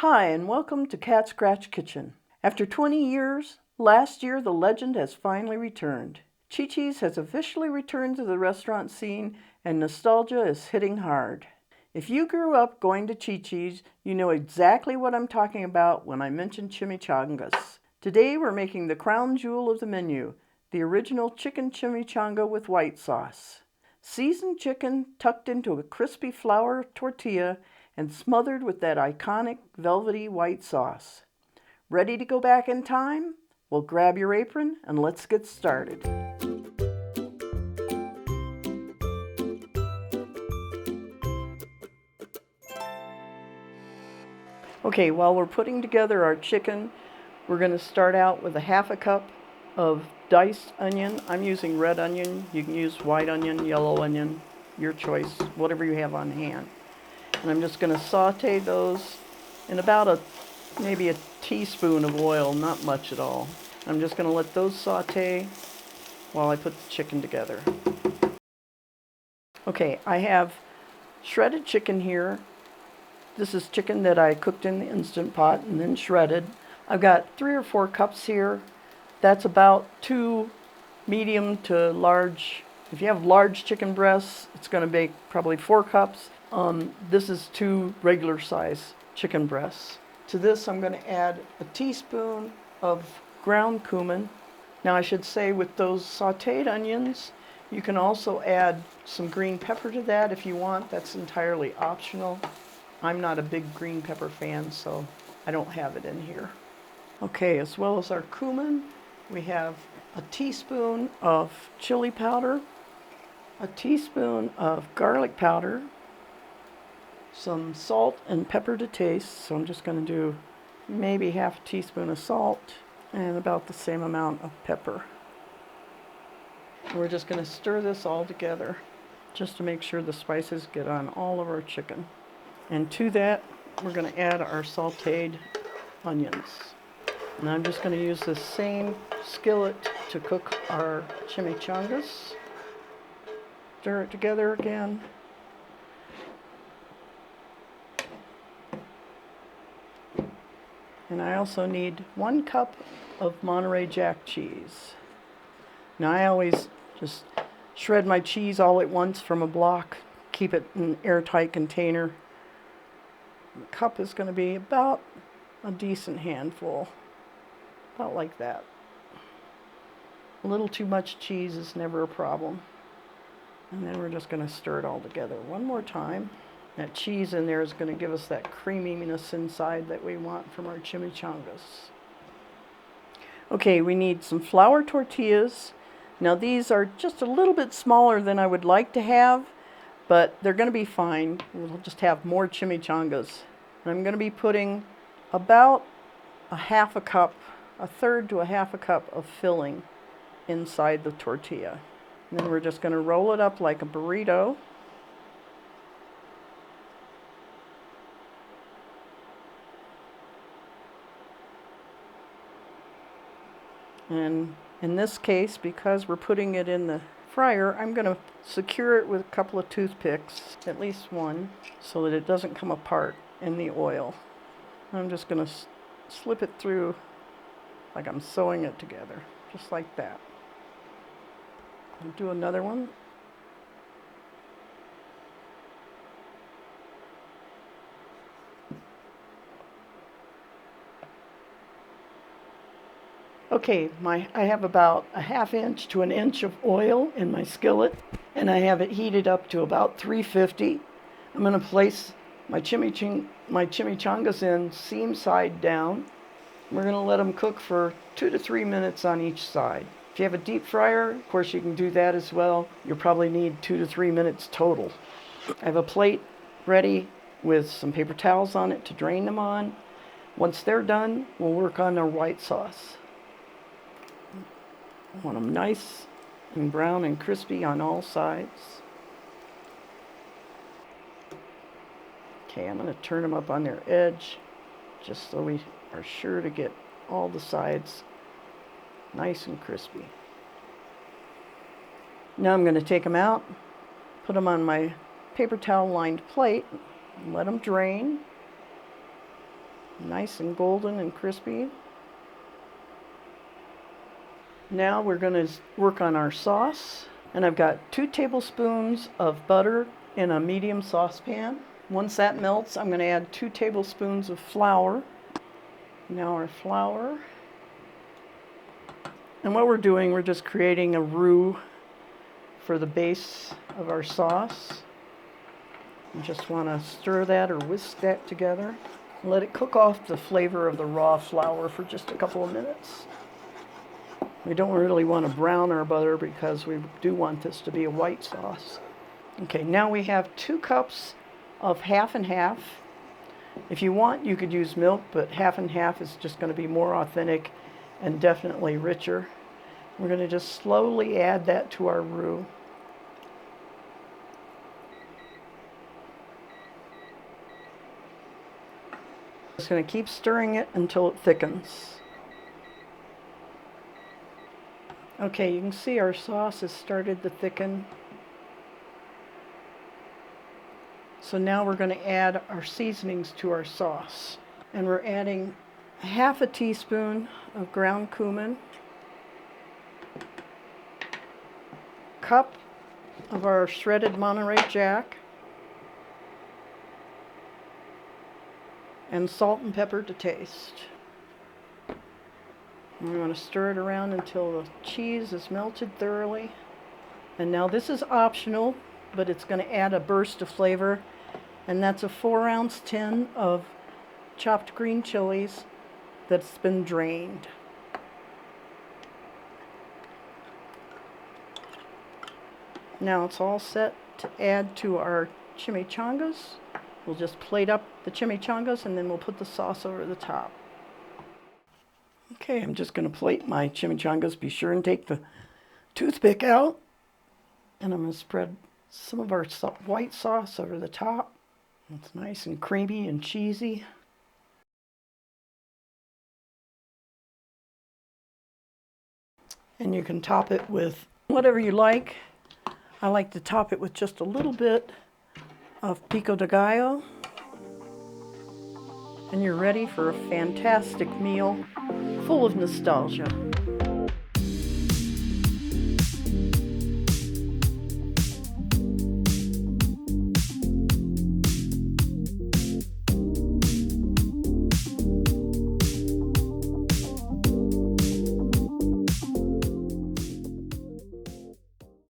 Hi, and welcome to Cat Scratch Kitchen. After 20 years, last year the legend has finally returned. Chi-Chi's has officially returned to the restaurant scene, and nostalgia is hitting hard. If you grew up going to Chi-Chi's, you know exactly what I'm talking about when I mention chimichangas. Today we're making the crown jewel of the menu, the original chicken chimichanga with white sauce. Seasoned chicken tucked into a crispy flour tortilla and smothered with that iconic velvety white sauce. Ready to go back in time? Well, grab your apron and let's get started. Okay, while we're putting together our chicken, we're going to start out with a half a cup of diced onion. I'm using red onion. You can use white onion, yellow onion, your choice, whatever you have on hand. And I'm just going to saute those in about maybe a teaspoon of oil, not much at all. I'm just going to let those saute while I put the chicken together. Okay, I have shredded chicken here. This is chicken that I cooked in the Instant Pot and then shredded. I've got 3 or 4 cups here. That's about 2 medium to large. If you have large chicken breasts, it's going to be probably 4 cups. This is 2 regular size chicken breasts. To this I'm going to add a teaspoon of ground cumin. Now I should say with those sauteed onions, you can also add some green pepper to that if you want. That's entirely optional. I'm not a big green pepper fan, so I don't have it in here. Okay, as well as our cumin, we have a teaspoon of chili powder, a teaspoon of garlic powder, some salt and pepper to taste. So I'm just going to do maybe half a teaspoon of salt and about the same amount of pepper. We're just going to stir this all together just to make sure the spices get on all of our chicken. And to that, we're going to add our sauteed onions. And I'm just going to use this same skillet to cook our chimichangas. Stir it together again. And I also need 1 cup of Monterey Jack cheese. Now I always just shred my cheese all at once from a block, keep it in an airtight container. The cup is going to be about a decent handful, about like that. A little too much cheese is never a problem. And then we're just going to stir it all together one more time. That cheese in there is going to give us that creaminess inside that we want from our chimichangas. Okay, we need some flour tortillas. Now these are just a little bit smaller than I would like to have, but they're going to be fine. We'll just have more chimichangas. And I'm going to be putting about a half a cup, a third to a half a cup of filling inside the tortilla. And then we're just going to roll it up like a burrito. And in this case, because we're putting it in the fryer, I'm going to secure it with a couple of toothpicks, at least one, so that it doesn't come apart in the oil. I'm just going to slip it through like I'm sewing it together, just like that. I'll do another one. Okay, I have about a half inch to an inch of oil in my skillet, and I have it heated up to about 350. I'm going to place my chimichangas in seam side down. We're going to let them cook for 2 to 3 minutes on each side. If you have a deep fryer, of course you can do that as well. You'll probably need 2 to 3 minutes total. I have a plate ready with some paper towels on it to drain them on. Once they're done, we'll work on our white sauce. I want them nice and brown and crispy on all sides. Okay, I'm going to turn them up on their edge just so we are sure to get all the sides nice and crispy. Now I'm going to take them out, put them on my paper towel lined plate, and let them drain. Nice and golden and crispy. Now we're going to work on our sauce. And I've got 2 tablespoons of butter in a medium saucepan. Once that melts, I'm going to add 2 tablespoons of flour. Now our flour. And what we're doing, we're just creating a roux for the base of our sauce. You just want to stir that or whisk that together. Let it cook off the flavor of the raw flour for just a couple of minutes. We don't really want to brown our butter because we do want this to be a white sauce. Okay, now we have 2 cups of half and half. If you want, you could use milk, but half and half is just going to be more authentic and definitely richer. We're going to just slowly add that to our roux. Just going to keep stirring it until it thickens. Okay, you can see our sauce has started to thicken. So now we're going to add our seasonings to our sauce. And we're adding half a teaspoon of ground cumin, cup of our shredded Monterey Jack, and salt and pepper to taste. And we want to stir it around until the cheese is melted thoroughly. And now this is optional, but it's going to add a burst of flavor. And that's a 4-ounce tin of chopped green chilies that's been drained. Now it's all set to add to our chimichangas. We'll just plate up the chimichangas and then we'll put the sauce over the top. Okay, I'm just going to plate my chimichangas. Be sure and take the toothpick out. And I'm going to spread some of our white sauce over the top. It's nice and creamy and cheesy. And you can top it with whatever you like. I like to top it with just a little bit of pico de gallo. And you're ready for a fantastic meal full of nostalgia.